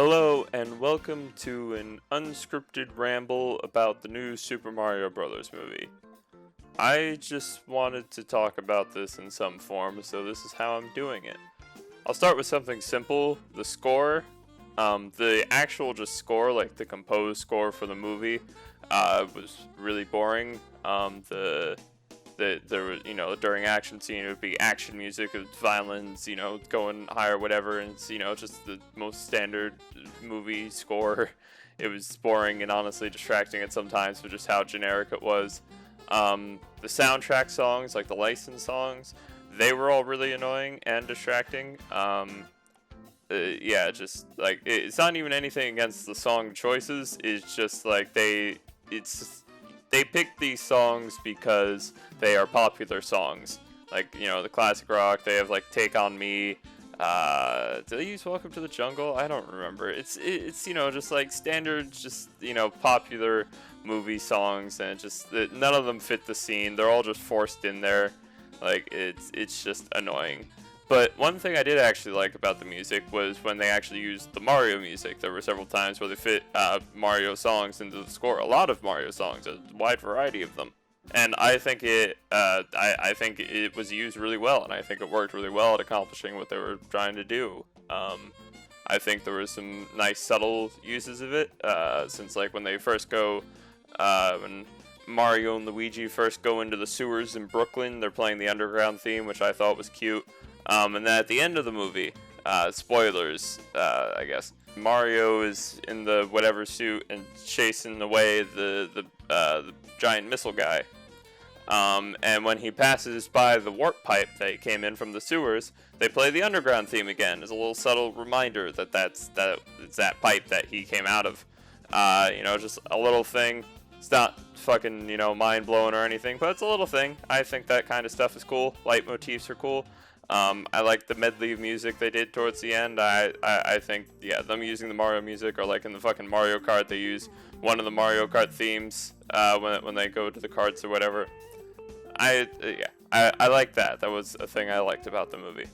Hello and welcome to an unscripted ramble about the new Super Mario Bros. Movie. I just wanted to talk about this in some form, so this is how I'm doing it. I'll start with something simple, the score. The actual just score, like the composed score for the movie, was really boring. There was, during action scene, it would be action music of violins, going high or whatever, and it's, just the most standard movie score. It was boring and honestly distracting at sometimes for just how generic it was. The soundtrack songs, like the licensed songs, they were all really annoying and distracting. Yeah, just like it's not even anything against the song choices. It's just like they picked these songs because they are popular songs. Like, the classic rock, they have like Take On Me. Did they use Welcome to the Jungle? I don't remember. It's just like standard, just, popular movie songs, and none of them fit the scene. They're all just forced in there. Like, it's just annoying. But one thing I did actually like about the music was when they actually used the Mario music. There were several times where they fit Mario songs into the score. A lot of Mario songs, a wide variety of them. And I think I think it was used really well, and I think it worked really well at accomplishing what they were trying to do. I think there were some nice subtle uses of it, since like when they first go, when Mario and Luigi first go into the sewers in Brooklyn, they're playing the underground theme, which I thought was cute. And then at the end of the movie, spoilers, I guess, Mario is in the whatever suit and chasing away the giant missile guy. And when he passes by the warp pipe that came in from the sewers, they play the underground theme again as a little subtle reminder that it's that pipe that he came out of. Just a little thing. It's not fucking, mind blowing or anything, but it's a little thing. I think that kind of stuff is cool. Leitmotifs are cool. I like the medley of music they did towards the end. I think, yeah, them using the Mario music, or like in the fucking Mario Kart, they use one of the Mario Kart themes when they go to the karts or whatever. I like that. That was a thing I liked about the movie.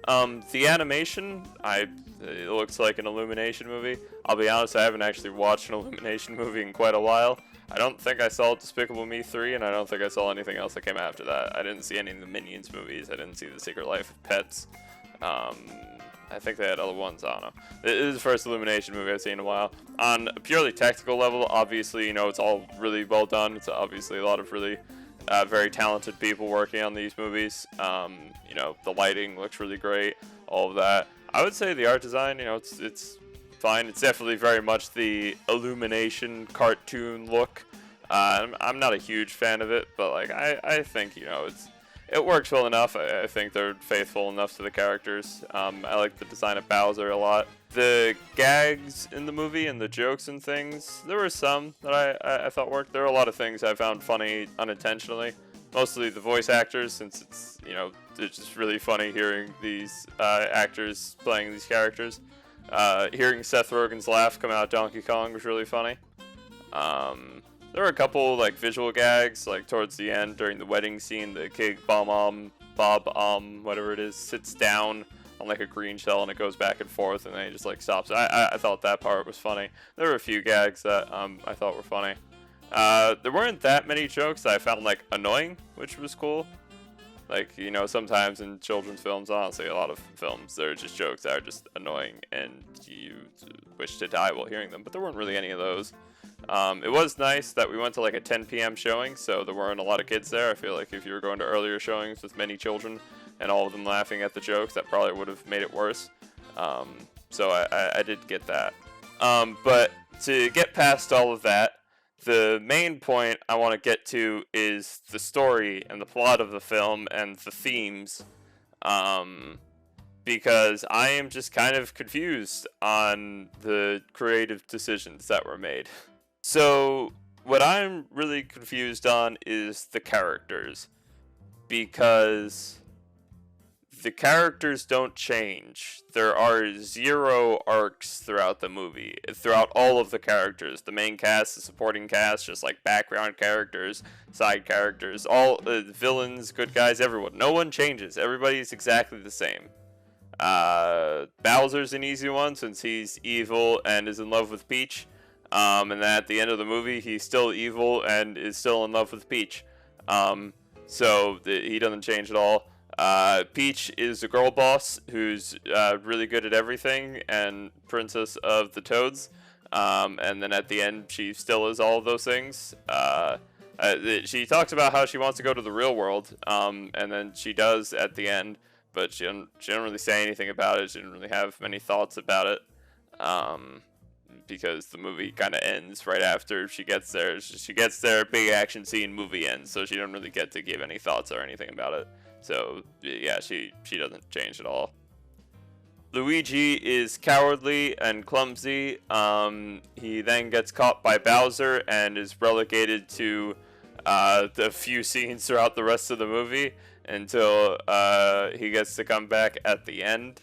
The animation, it looks like an Illumination movie. I'll be honest, I haven't actually watched an Illumination movie in quite a while. I don't think I saw Despicable Me 3, and I don't think I saw anything else that came after that. I didn't see any of the Minions movies. I didn't see The Secret Life of Pets. I think they had other ones. I don't know. It is the first Illumination movie I've seen in a while. On a purely technical level, obviously, it's all really well done. It's obviously a lot of really very talented people working on these movies. The lighting looks really great. All of that. I would say the art design, it's fine. It's definitely very much the Illumination cartoon look. I'm not a huge fan of it, but like I think it works well enough. I think they're faithful enough to the characters. I like the design of Bowser a lot. The gags in the movie and the jokes and things, there were some that I thought worked. There were a lot of things I found funny unintentionally. Mostly the voice actors, since it's just really funny hearing these actors playing these characters. Hearing Seth Rogen's laugh come out of Donkey Kong was really funny. There were a couple like visual gags, like towards the end during the wedding scene, the kid Bob whatever it is, sits down on like a green shell and it goes back and forth and then he just like stops. I thought that part was funny. There were a few gags that I thought were funny. There weren't that many jokes that I found like annoying, which was cool. Like, sometimes in children's films, honestly, a lot of films, there are just jokes that are just annoying and you wish to die while hearing them, but there weren't really any of those. It was nice that we went to like a 10 p.m. showing, so there weren't a lot of kids there. I feel like if you were going to earlier showings with many children and all of them laughing at the jokes, that probably would have made it worse. So I did get that. But to get past all of that, the main point I want to get to is the story and the plot of the film and the themes, because I am just kind of confused on the creative decisions that were made. So, what I'm really confused on is the characters, because the characters don't change. There are 0 arcs throughout the movie, throughout all of the characters. The main cast, the supporting cast, just like background characters, side characters, all villains, good guys, everyone. No one changes. Everybody's exactly the same. Bowser's an easy one since he's evil and is in love with Peach. And then at the end of the movie, he's still evil and is still in love with Peach. He doesn't change at all. Peach is a girl boss who's really good at everything and princess of the Toads. And then at the end, she still is all of those things. She talks about how she wants to go to the real world, and then she does at the end, but she didn't really say anything about it. She didn't really have many thoughts about it, because the movie kind of ends right after she gets there. She gets there, big action scene, movie ends, so she didn't really get to give any thoughts or anything about it. So yeah, she doesn't change at all. Luigi is cowardly and clumsy. He then gets caught by Bowser and is relegated to the few scenes throughout the rest of the movie until he gets to come back at the end,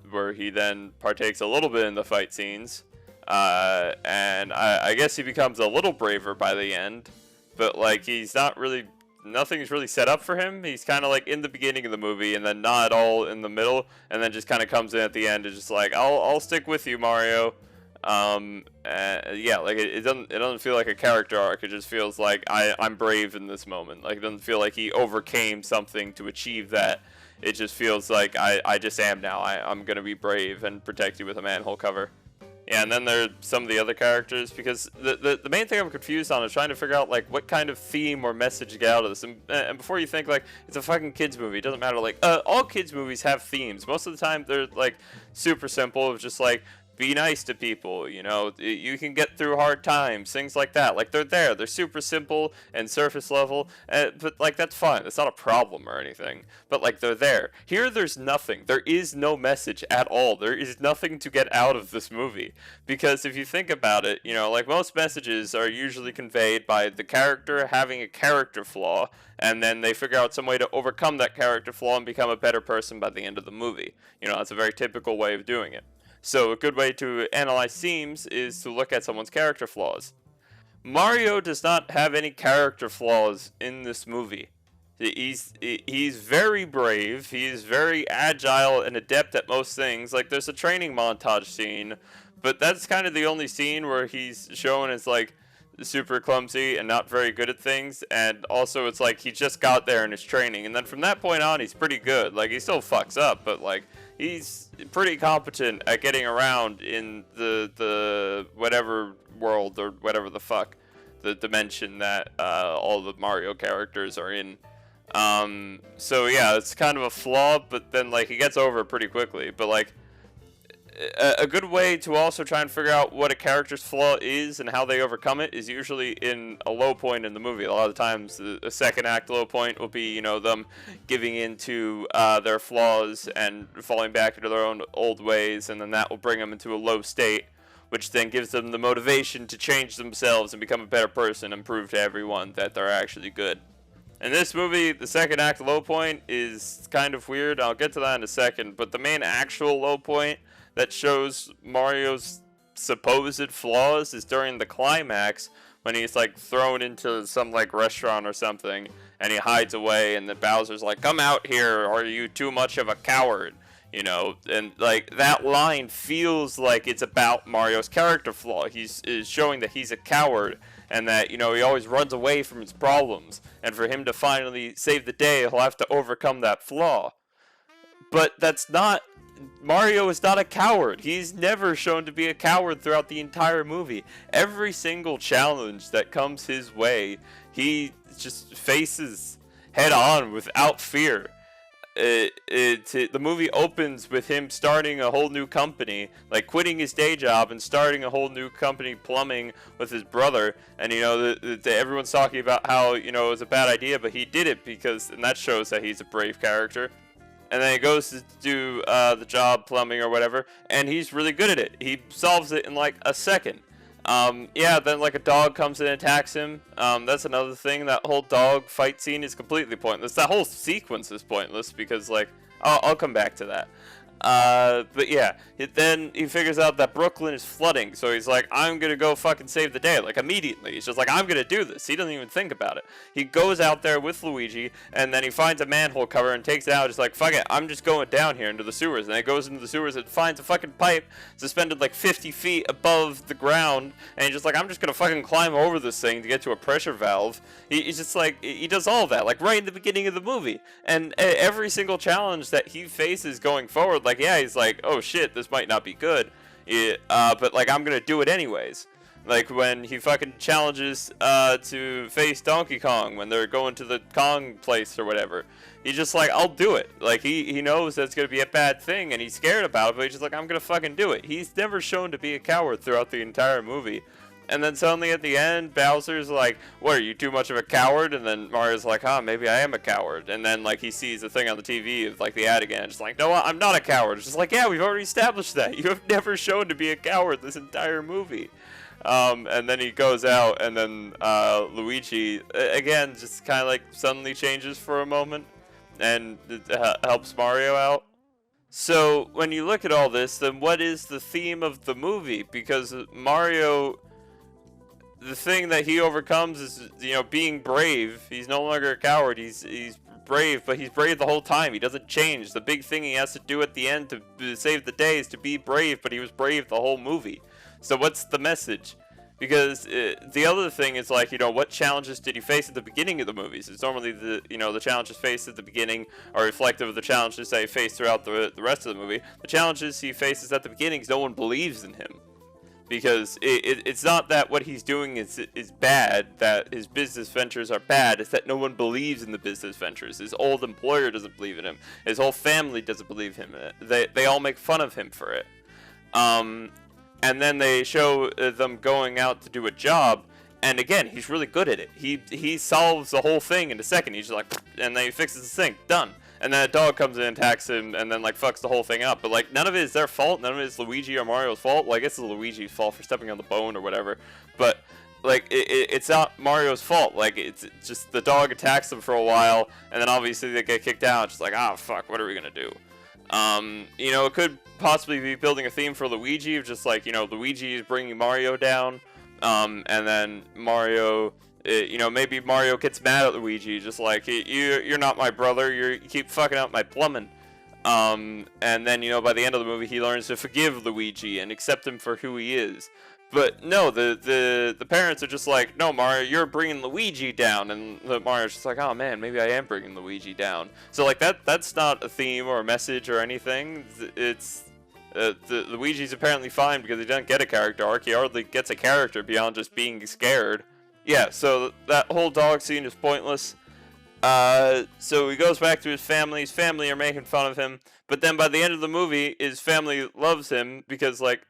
where he then partakes a little bit in the fight scenes. And I guess he becomes a little braver by the end, but like nothing's really set up for him. He's kind of like in the beginning of the movie and then not at all in the middle, and then just kind of comes in at the end and just like, I'll stick with you, Mario. Yeah, like it doesn't feel like a character arc. It just feels like I'm brave in this moment. Like it doesn't feel like he overcame something to achieve that. It just feels like I just am now. I'm gonna be brave and protect you with a manhole cover. Yeah, and then there are some of the other characters, because the main thing I'm confused on is trying to figure out like what kind of theme or message to get out of this. And before you think like it's a fucking kids movie, it doesn't matter. Like all kids movies have themes. Most of the time they're like super simple, of just like be nice to people, you know, you can get through hard times, things like that. Like they're super simple and surface level, but like that's fine. It's not a problem or anything. But like they're there. Here there's nothing. There is no message at all. There is nothing to get out of this movie, because if you think about it, you know, like most messages are usually conveyed by the character having a character flaw, and then they figure out some way to overcome that character flaw and become a better person by the end of the movie. You know, that's a very typical way of doing it. So a good way to analyze themes is to look at someone's character flaws. Mario does not have any character flaws in this movie. He's very brave, he's very agile and adept at most things. Like there's a training montage scene, but that's kind of the only scene where he's shown as like super clumsy and not very good at things, and also it's like he just got there in his training, and then from that point on he's pretty good. Like he still fucks up, but like he's pretty competent at getting around in the whatever world or whatever the fuck, the dimension that all the Mario characters are in. So yeah, it's kind of a flaw, but then like he gets over it pretty quickly. But like a good way to also try and figure out what a character's flaw is and how they overcome it is usually in a low point in the movie. A lot of times the second act low point will be, you know, them giving into their flaws and falling back into their own old ways, and then that will bring them into a low state, which then gives them the motivation to change themselves and become a better person and prove to everyone that they're actually good. In this movie, the second act low point is kind of weird. I'll get to that in a second, but the main actual low point that shows Mario's supposed flaws is during the climax, when he's like thrown into some like restaurant or something and he hides away, and then Bowser's like, "Come out here, or are you too much of a coward?" You know, and like that line feels like it's about Mario's character flaw. Is showing that he's a coward and that, you know, he always runs away from his problems, and for him to finally save the day, he'll have to overcome that flaw. But that's not, Mario is not a coward. He's never shown to be a coward throughout the entire movie. Every single challenge that comes his way, he just faces head on without fear. The movie opens with him starting a whole new company, like quitting his day job and starting a whole new company, plumbing, with his brother. And you know, everyone's talking about how, you know, it was a bad idea, but he did it because, and that shows that he's a brave character. And then he goes to do the job, plumbing or whatever, and he's really good at it. He solves it in like a second. Yeah, then like a dog comes in and attacks him. That's another thing. That whole dog fight scene is completely pointless. That whole sequence is pointless because, like, I'll come back to that. But yeah, then he figures out that Brooklyn is flooding, so he's like, I'm gonna go fucking save the day, like immediately. He's just like, I'm gonna do this. He doesn't even think about it. He goes out there with Luigi, and then he finds a manhole cover and takes it out, just like, fuck it, I'm just going down here into the sewers. And he goes into the sewers and finds a fucking pipe suspended like 50 feet above the ground, and he's just like, I'm just gonna fucking climb over this thing to get to a pressure valve. He's just like, he does all that, like right in the beginning of the movie. And every single challenge that he faces going forward, like, yeah, he's like, oh shit, this might not be good, but like, I'm gonna do it anyways. Like when he fucking challenges to face Donkey Kong when they're going to the Kong place or whatever, he's just like, I'll do it. Like he knows that's gonna be a bad thing and he's scared about it, but he's just like, I'm gonna fucking do it. He's never shown to be a coward throughout the entire movie. And then suddenly at the end, Bowser's like, what, are you too much of a coward? And then Mario's like, maybe I am a coward. And then, like, he sees the thing on the TV of, like, the ad again. Just like, no, I'm not a coward. It's just like, yeah, we've already established that. You have never shown to be a coward this entire movie. And then he goes out, and then Luigi, again, just kind of, like, suddenly changes for a moment. And helps Mario out. So, when you look at all this, then what is the theme of the movie? Because Mario... the thing that he overcomes is, you know, being brave. He's no longer a coward. He's brave, but he's brave the whole time. He doesn't change. The big thing he has to do at the end to save the day is to be brave, but he was brave the whole movie. So what's the message? Because the other thing is, like, you know, what challenges did he face at the beginning of the movies? It's normally the challenges faced at the beginning are reflective of the challenges that he faced throughout the rest of the movie. The challenges he faces at the beginning, no one believes in him. Because it's not that what he's doing is bad, that his business ventures are bad. It's that no one believes in the business ventures. His old employer doesn't believe in him. His whole family doesn't believe him. They all make fun of him for it. And then they show them going out to do a job. And again, he's really good at it. He solves the whole thing in a second. He's just like, and then he fixes the sink. Done. And then a dog comes in and attacks him and then, like, fucks the whole thing up. But, like, none of it is their fault. None of it is Luigi or Mario's fault. Well, I guess it's Luigi's fault for stepping on the bone or whatever. But, like, it's not Mario's fault. Like, it's just the dog attacks them for a while. And then, obviously, they get kicked out. It's just like, fuck, what are we going to do? You know, it could possibly be building a theme for Luigi. Of just, like, you know, Luigi is bringing Mario down. And then Mario... you know, maybe Mario gets mad at Luigi, just like, you're not my brother, you keep fucking up my plumbing. And then, you know, by the end of the movie, he learns to forgive Luigi and accept him for who he is. But no, the parents are just like, no, Mario, you're bringing Luigi down. And Mario's just like, oh man, maybe I am bringing Luigi down. So, like, that's not a theme or a message or anything. It's... Luigi's apparently fine because he doesn't get a character arc. He hardly gets a character beyond just being scared. Yeah, so that whole dog scene is pointless. So he goes back to his family. His family are making fun of him. But then by the end of the movie, his family loves him because, like,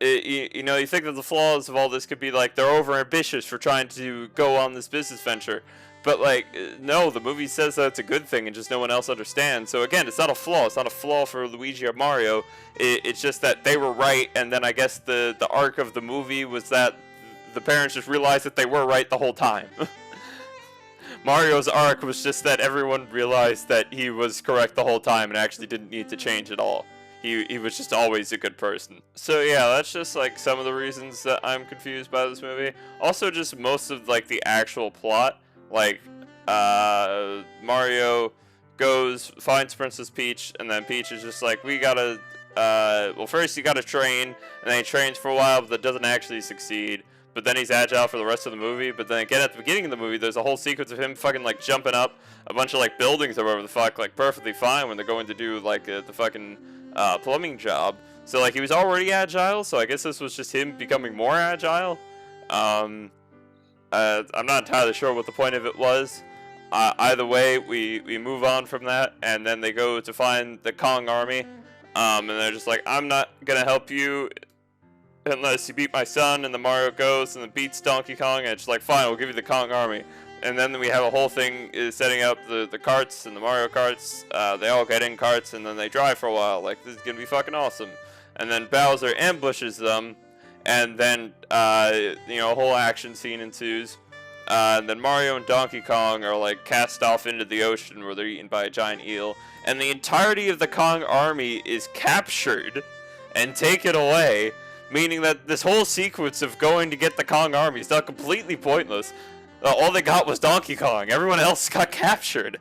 you know, you think that the flaws of all this could be, like, they're over-ambitious for trying to go on this business venture. But, like, no, the movie says that it's a good thing and just no one else understands. So, again, it's not a flaw. It's not a flaw for Luigi or Mario. It's just that they were right, and then I guess the arc of the movie was that the parents just realized that they were right the whole time. Mario's arc was just that everyone realized that he was correct the whole time and actually didn't need to change at all. He was just always a good person. So yeah, that's just like some of the reasons that I'm confused by this movie. Also just most of like the actual plot. Like, Mario goes, finds Princess Peach, and then Peach is just like, we gotta, well first you gotta train, and then he trains for a while, but that doesn't actually succeed. But then he's agile for the rest of the movie. But then again, at the beginning of the movie, there's a whole sequence of him fucking, like, jumping up a bunch of, like, buildings or whatever the fuck, like, perfectly fine when they're going to do, like, the fucking plumbing job. So, like, he was already agile, so I guess this was just him becoming more agile. I'm not entirely sure what the point of it was. Either way, we move on from that, and then they go to find the Kong army. And they're just like, I'm not gonna help you unless you beat my son. And the Mario goes and then beats Donkey Kong, and it's like, fine, we'll give you the Kong army. And then we have a whole thing setting up the carts and the Mario karts. They all get in carts and then they drive for a while. Like, this is gonna be fucking awesome. And then Bowser ambushes them, and then you know, a whole action scene ensues. And then Mario and Donkey Kong are like cast off into the ocean where they're eaten by a giant eel, and the entirety of the Kong army is captured and taken away, meaning that this whole sequence of going to get the Kong army is not completely pointless. All they got was Donkey Kong. Everyone else got captured.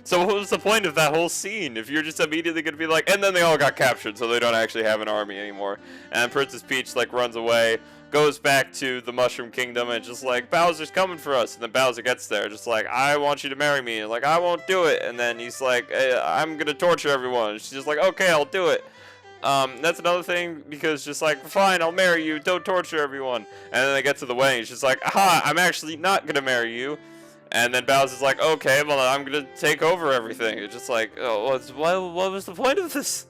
So what was the point of that whole scene if you're just immediately going to be like, and then they all got captured, so they don't actually have an army anymore. And Princess Peach like runs away, goes back to the Mushroom Kingdom, and just like, Bowser's coming for us. And then Bowser gets there, just like, I want you to marry me. And like, I won't do it. And then he's like, I'm going to torture everyone. And she's just like, okay, I'll do it. That's another thing, because just like, fine, I'll marry you, don't torture everyone. And then they get to the wedding, she's like, aha, I'm actually not going to marry you. And then Bowser's like, okay, well, I'm going to take over everything. It's just like, oh, what was the point of this?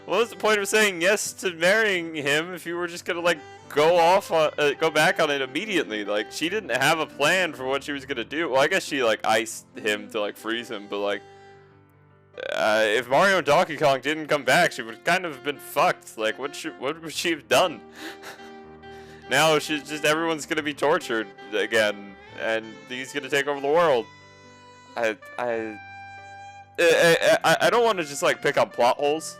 What was the point of saying yes to marrying him if you were just going to, like, go back on it immediately? Like, she didn't have a plan for what she was going to do. Well, I guess she, like, iced him to, like, freeze him, but, like, if Mario and Donkey Kong didn't come back, she would kind of have been fucked. Like, what would she have done? Now, she's just, everyone's going to be tortured again. And he's gonna take over the world. I don't want to just like pick up plot holes,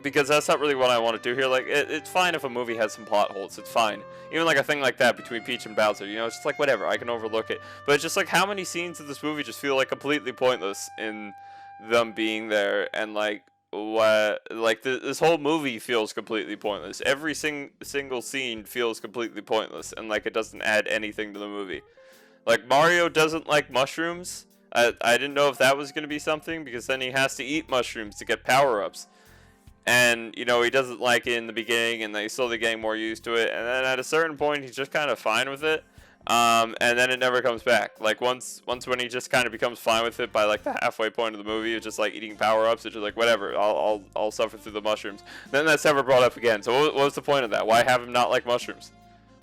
because that's not really what I want to do here. Like, it's fine if a movie has some plot holes. It's fine. Even like a thing like that between Peach and Bowser, you know, it's just like whatever. I can overlook it. But it's just like how many scenes of this movie just feel like completely pointless in them being there, and like this whole movie feels completely pointless. Every single scene feels completely pointless, and like it doesn't add anything to the movie. Like, Mario doesn't like mushrooms. I didn't know if that was going to be something, because then he has to eat mushrooms to get power-ups. And, you know, he doesn't like it in the beginning, and they slowly getting more used to it. And then at a certain point, he's just kind of fine with it. And then it never comes back. Like, once when he just kind of becomes fine with it by, like, the halfway point of the movie, it's just, like, eating power-ups. It's just like, whatever, I'll suffer through the mushrooms. Then that's never brought up again. So what was the point of that? Why have him not like mushrooms?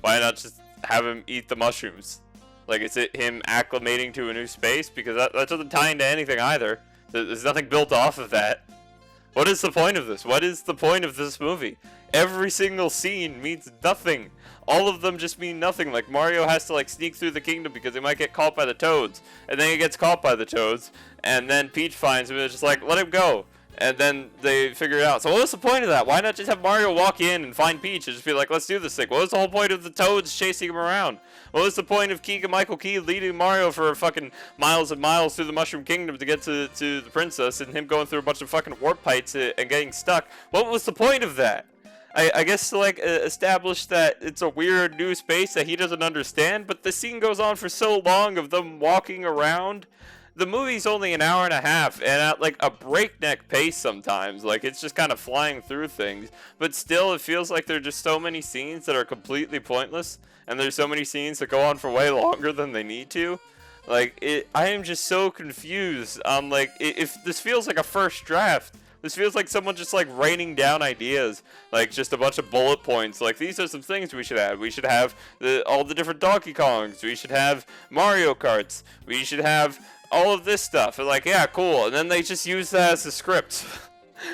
Why not just have him eat the mushrooms? Like, is it him acclimating to a new space? Because that doesn't tie into anything either. There's nothing built off of that. What is the point of this? What is the point of this movie? Every single scene means nothing. All of them just mean nothing. Like, Mario has to, like, sneak through the kingdom because he might get caught by the Toads. And then he gets caught by the Toads. And then Peach finds him and it's just like, let him go. And then they figure it out. So what was the point of that? Why not just have Mario walk in and find Peach and just be like, let's do this thing? What was the whole point of the Toads chasing him around? What was the point of Keegan-Michael Key leading Mario for fucking miles and miles through the Mushroom Kingdom to get to the princess, and him going through a bunch of fucking warp pipes and getting stuck? What was the point of that? I guess to, like, establish that it's a weird new space that he doesn't understand, but the scene goes on for so long of them walking around. The movie's only an hour and a half, and at like a breakneck pace sometimes. Like, it's just kind of flying through things. But still, it feels like there are just so many scenes that are completely pointless, and there's so many scenes that go on for way longer than they need to. Like, I am just so confused. Like, if this feels like a first draft. This feels like someone just, like, raining down ideas. Like, just a bunch of bullet points. Like, these are some things we should have. We should have all the different Donkey Kongs. We should have Mario Karts. We should have all of this stuff. And, like, yeah, cool. And then they just used that as a script.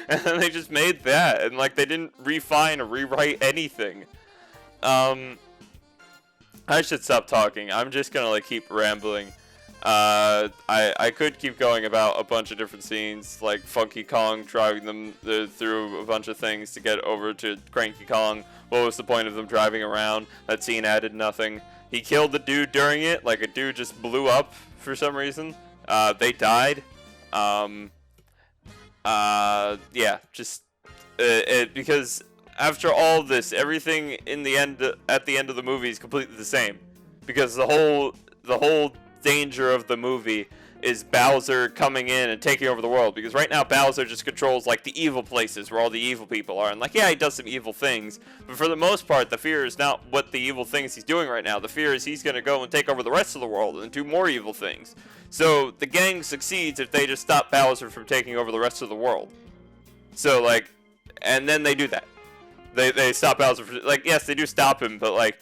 And then they just made that. And, like, they didn't refine or rewrite anything. I should stop talking. I'm just gonna, like, keep rambling. I could keep going about a bunch of different scenes, like Funky Kong driving them through a bunch of things to get over to Cranky Kong. What was the point of them driving around? That scene added nothing. He killed the dude during it, like a dude just blew up for some reason. They died. Yeah, just because after all this, everything in the end, at the end of the movie, is completely the same. Because the whole danger of the movie is Bowser coming in and taking over the world, because right now Bowser just controls like the evil places where all the evil people are, and like, yeah, he does some evil things, but for the most part the fear is not what the evil things he's doing right now. The fear is he's gonna go and take over the rest of the world and do more evil things. So the gang succeeds if they just stop Bowser from taking over the rest of the world. So like, and then they do that. They stop Bowser from, like, yes, they do stop him, but like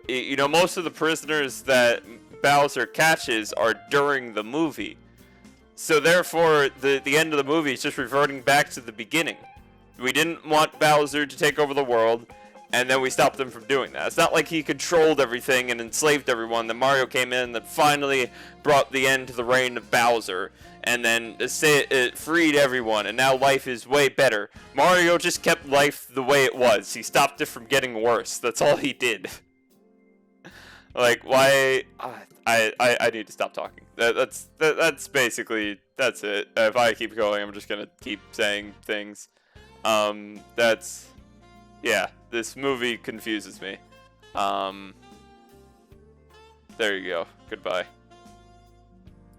you know, most of the prisoners that Bowser catches are during the movie. So therefore, the end of the movie is just reverting back to the beginning. We didn't want Bowser to take over the world, and then we stopped him from doing that. It's not like he controlled everything and enslaved everyone. Then Mario came in and finally brought the end to the reign of Bowser, and then it freed everyone, and now life is way better. Mario just kept life the way it was. He stopped it from getting worse. That's all he did. Like, why? I need to stop talking. That's basically, that's it. If I keep going, I'm just gonna keep saying things. Yeah, this movie confuses me. There you go. Goodbye.